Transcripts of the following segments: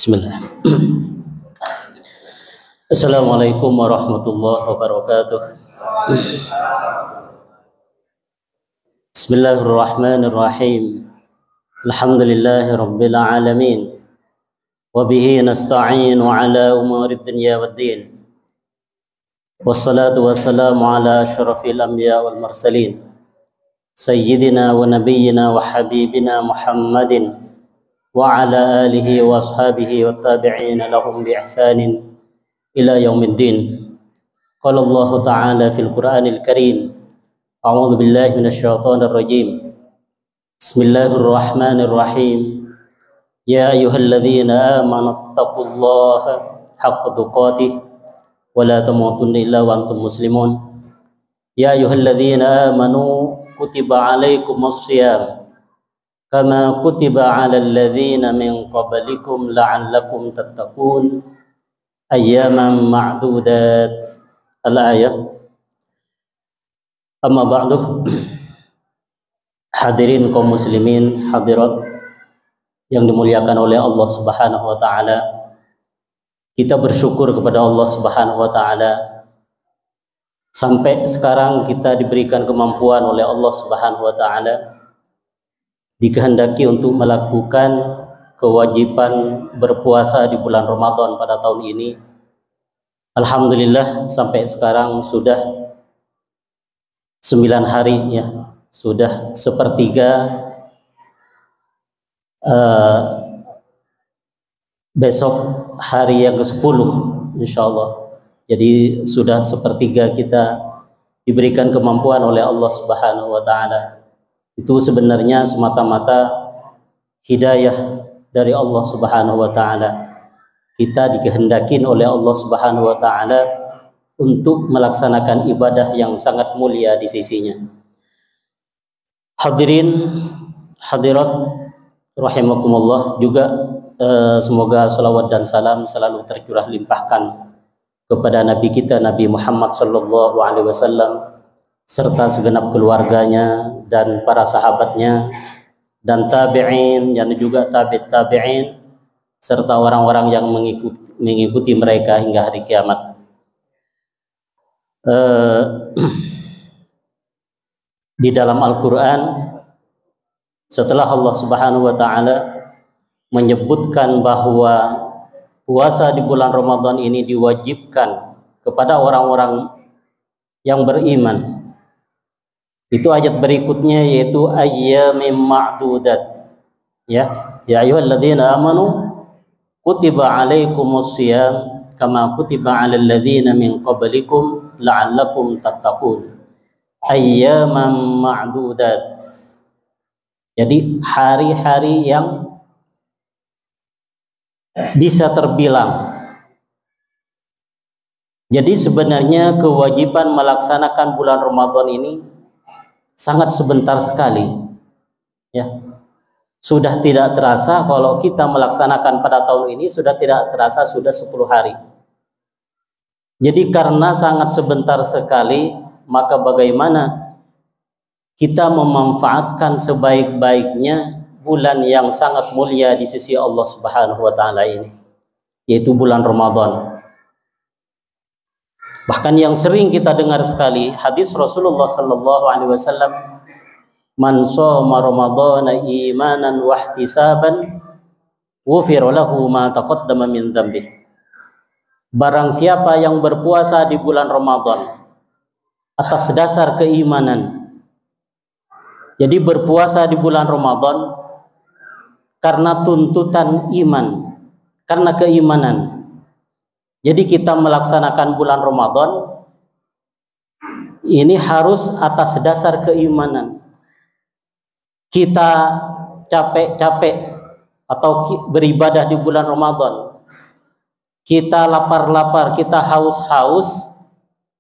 Bismillah. Assalamualaikum warahmatullahi wabarakatuh. Bismillahirrahmanirrahim. Alhamdulillahi rabbil alamin. Wa bihi nasta'inu ala umurid dunya waddin. Wassalatu wassalamu ala asyrafil anbiya wal mursalin. Sayyidina wa nabiyyina wa habibina Muhammadin wa ala alihi wa ashabihi wa tabi'in lahum bi ihsanin ila yaumiddin. Qala Allah Ta'ala fil Qur'anil Karim, a'udzu billahi minasyaitonir rajim. Bismillahirrahmanirrahim. Ya ayyuhalladzina amanu taqullaha haqqa tuqatih wa la tamutunna illa wa antum muslimun. Ya ayyuhalladzina amanu kutiba alaikumus shiyam kama kutiba 'alal ladzina min qablikum la'allakum tattaqun ayyaman ma'dudat. Al-ayah. Amma ba'du. Hadirin kaum muslimin, hadirat yang dimuliakan oleh Allah Subhanahu wa taala. Kita bersyukur kepada Allah Subhanahu wa taala sampai sekarang kita diberikan kemampuan oleh Allah Subhanahu wa taala, dikehendaki untuk melakukan kewajiban berpuasa di bulan Ramadan pada tahun ini. Alhamdulillah sampai sekarang sudah 9 hari ya, sudah sepertiga. Besok hari yang ke-10 insyaallah. Jadi sudah sepertiga kita diberikan kemampuan oleh Allah Subhanahu wa taala. Itu sebenarnya semata-mata hidayah dari Allah Subhanahu wa taala. Kita dikehendakin oleh Allah Subhanahu wa taala untuk melaksanakan ibadah yang sangat mulia di sisinya. Hadirin hadirat rahimakumullah, juga semoga salawat dan salam selalu tercurah limpahkan kepada Nabi kita Nabi Muhammad sallallahu alaihi wasallam serta segenap keluarganya dan para sahabatnya dan tabi'in dan juga tabi'in serta orang-orang yang mengikuti mereka hingga hari kiamat. Di dalam Al-Quran, setelah Allah Subhanahu wa taala menyebutkan bahwa puasa di bulan Ramadan ini diwajibkan kepada orang-orang yang beriman, itu ayat berikutnya yaitu ayyamin ma'dudat. Ya ayyuhalladzina amanu kutiba alaikumus shiyam kama kutiba 'alal ladzina min qablikum la'allakum tattaqun. Ayyaman ma'dudat. Jadi hari-hari yang bisa terbilang. Jadi sebenarnya kewajiban melaksanakan bulan Ramadan ini sangat sebentar sekali. Ya. Sudah tidak terasa kalau kita melaksanakan pada tahun ini, sudah tidak terasa sudah 10 hari. Jadi karena sangat sebentar sekali, maka bagaimana kita memanfaatkan sebaik-baiknya bulan yang sangat mulia di sisi Allah Subhanahu wa taala ini, yaitu bulan Ramadan. Bahkan yang sering kita dengar sekali hadis Rasulullah sallallahu alaihi wasallam, man shoma ramadhana imanan wa ihtisaban ghufira lahu ma taqaddama min dzambih. Barang siapa yang berpuasa di bulan Ramadan atas dasar keimanan, jadi berpuasa di bulan Ramadan karena tuntutan iman, karena keimanan. Jadi kita melaksanakan bulan Ramadan ini harus atas dasar keimanan. Kita capek-capek atau beribadah di bulan Ramadan, kita lapar-lapar, kita haus-haus,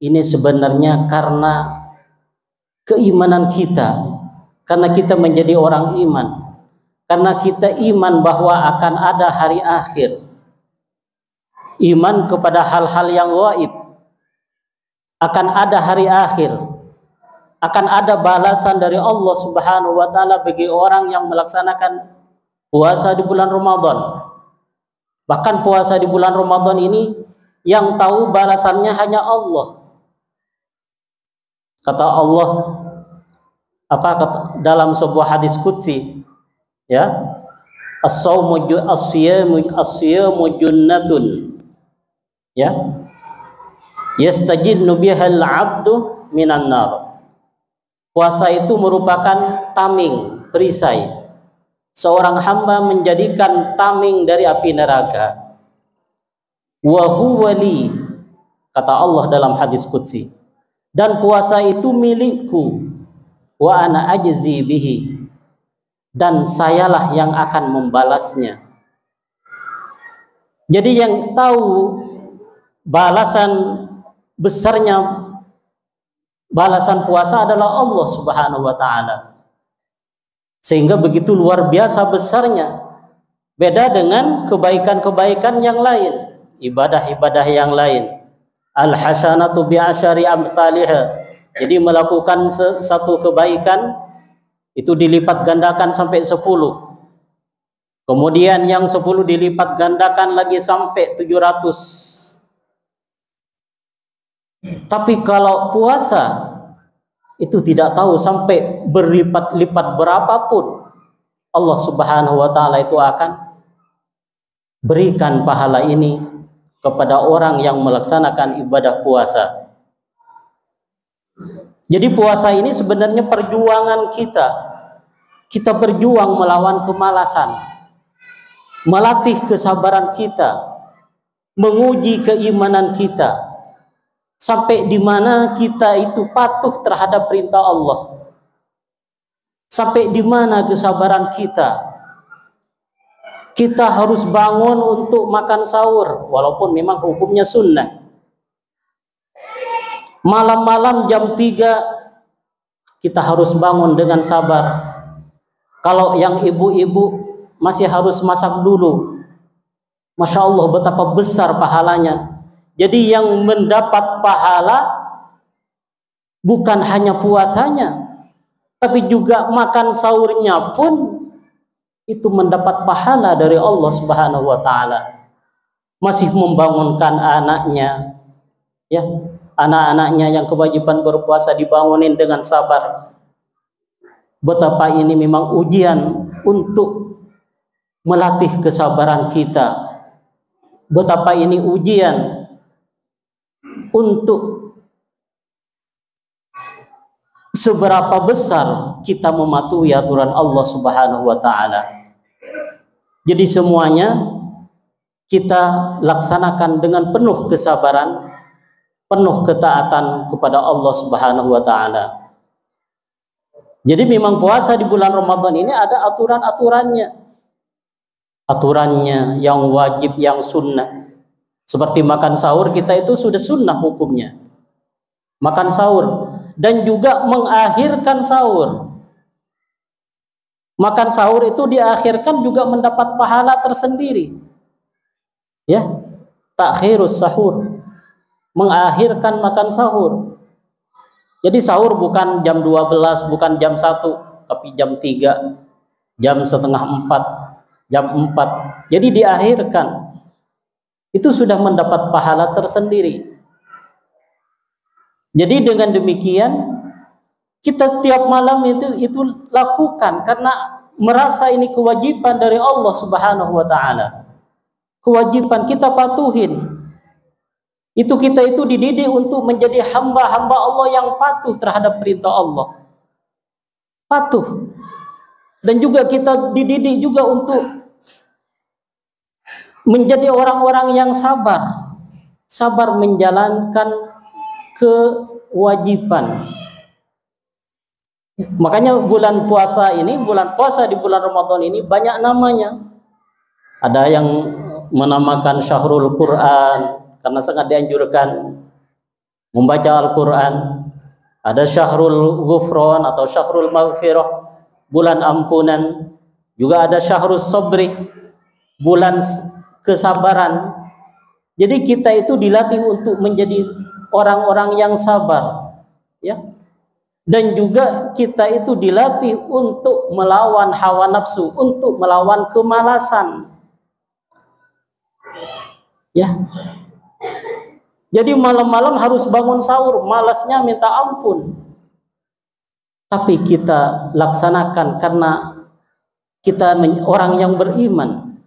ini sebenarnya karena keimanan kita, karena kita menjadi orang iman, karena kita iman bahwa akan ada hari akhir, iman kepada hal-hal yang gaib, akan ada hari akhir, akan ada balasan dari Allah Subhanahu wa taala bagi orang yang melaksanakan puasa di bulan Ramadan. Bahkan puasa di bulan Ramadan ini yang tahu balasannya hanya Allah. Kata Allah dalam sebuah hadis qudsi, ya, as-siyamu junnatun, ya, yastajinnu bihal 'abdu minan nar. Puasa itu merupakan tameng, perisai. Seorang hamba menjadikan tameng dari api neraka. Wa huwa li, kata Allah dalam hadis qudsi, dan puasa itu milikku, wa ana ajzi bihi, dan sayalah yang akan membalasnya. Jadi yang tahu balasan besarnya balasan puasa adalah Allah Subhanahu wa taala. Sehingga begitu luar biasa besarnya. Beda dengan kebaikan-kebaikan yang lain, ibadah-ibadah yang lain. Al-hasanatu bi'asyari amsalihha. Jadi melakukan satu kebaikan itu dilipat gandakan sampai 10. Kemudian yang 10 dilipat gandakan lagi sampai 700. Tapi kalau puasa itu tidak tahu sampai berlipat-lipat berapapun Allah Subhanahu wa taala itu akan berikan pahala ini kepada orang yang melaksanakan ibadah puasa. Jadi puasa ini sebenarnya perjuangan kita. Kita berjuang melawan kemalasan, melatih kesabaran kita, menguji keimanan kita, sampai di mana kita itu patuh terhadap perintah Allah. Sampai di mana kesabaran kita. Kita harus bangun untuk makan sahur, walaupun memang hukumnya sunnah. Malam-malam jam 3 kita harus bangun dengan sabar. Kalau yang ibu-ibu masih harus masak dulu. Masya Allah, betapa besar pahalanya. Jadi yang mendapat pahala bukan hanya puasanya, tapi juga makan sahurnya pun itu mendapat pahala dari Allah Subhanahu wa taala. Masih membangunkan anaknya, ya, anak-anaknya yang kewajiban berpuasa dibangunin dengan sabar. Betapa ini memang ujian untuk melatih kesabaran kita. Betapa ini ujian untuk seberapa besar kita mematuhi aturan Allah Subhanahu wa taala. Jadi semuanya kita laksanakan dengan penuh kesabaran, penuh ketaatan kepada Allah Subhanahu wa taala. Jadi memang puasa di bulan Ramadan ini ada aturan-aturannya. Aturannya yang wajib, yang sunnah. Seperti makan sahur kita itu sudah sunnah hukumnya. Makan sahur dan juga mengakhirkan sahur. Makan sahur itu diakhirkan juga mendapat pahala tersendiri. Ya, takhirus sahur. Mengakhirkan makan sahur. Jadi sahur bukan jam 12, bukan jam 1, tapi jam 3, jam setengah 4, jam 4. Jadi diakhirkan. Itu sudah mendapat pahala tersendiri. Jadi dengan demikian kita setiap malam itu lakukan karena merasa ini kewajiban dari Allah Subhanahu wa taala. Kewajiban kita patuhin. Itu kita itu dididik untuk menjadi hamba-hamba Allah yang patuh terhadap perintah Allah. Patuh. Dan juga kita dididik juga untuk menjadi orang-orang yang sabar. Sabar menjalankan kewajiban. Makanya bulan puasa ini, bulan puasa di bulan Ramadan ini banyak namanya. Ada yang menamakan Syahrul Quran karena sangat dianjurkan membaca Al-Quran. Ada Syahrul Ghufran atau Syahrul Maghfirah, bulan ampunan. Juga ada Syahrul Sabri, bulan kesabaran. Jadi kita itu dilatih untuk menjadi orang-orang yang sabar, ya. Dan juga kita itu dilatih untuk melawan hawa nafsu, untuk melawan kemalasan. Ya. Jadi malam-malam harus bangun sahur, malasnya minta ampun. Tapi kita laksanakan karena kita orang yang beriman.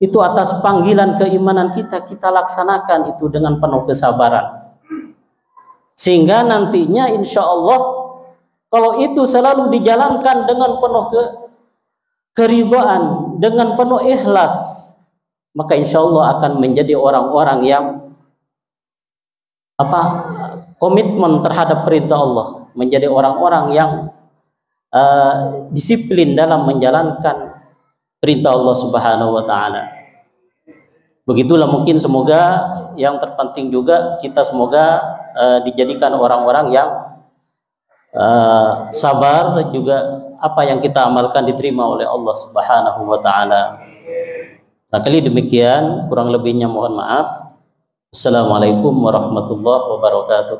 Itu atas panggilan keimanan kita laksanakan itu dengan penuh kesabaran. Sehingga nantinya insya Allah kalau itu selalu dijalankan dengan penuh keridhaan, dengan penuh ikhlas, maka insya Allah akan menjadi orang-orang yang komitmen terhadap perintah Allah, menjadi orang-orang yang disiplin dalam menjalankan perintah Allah Subhanahu wa taala. Begitulah mungkin, semoga yang terpenting juga kita semoga dijadikan orang-orang yang sabar, juga apa yang kita amalkan diterima oleh Allah Subhanahu wa taala. Nah, kali demikian, kurang lebihnya mohon maaf. Assalamualaikum warahmatullahi wabarakatuh.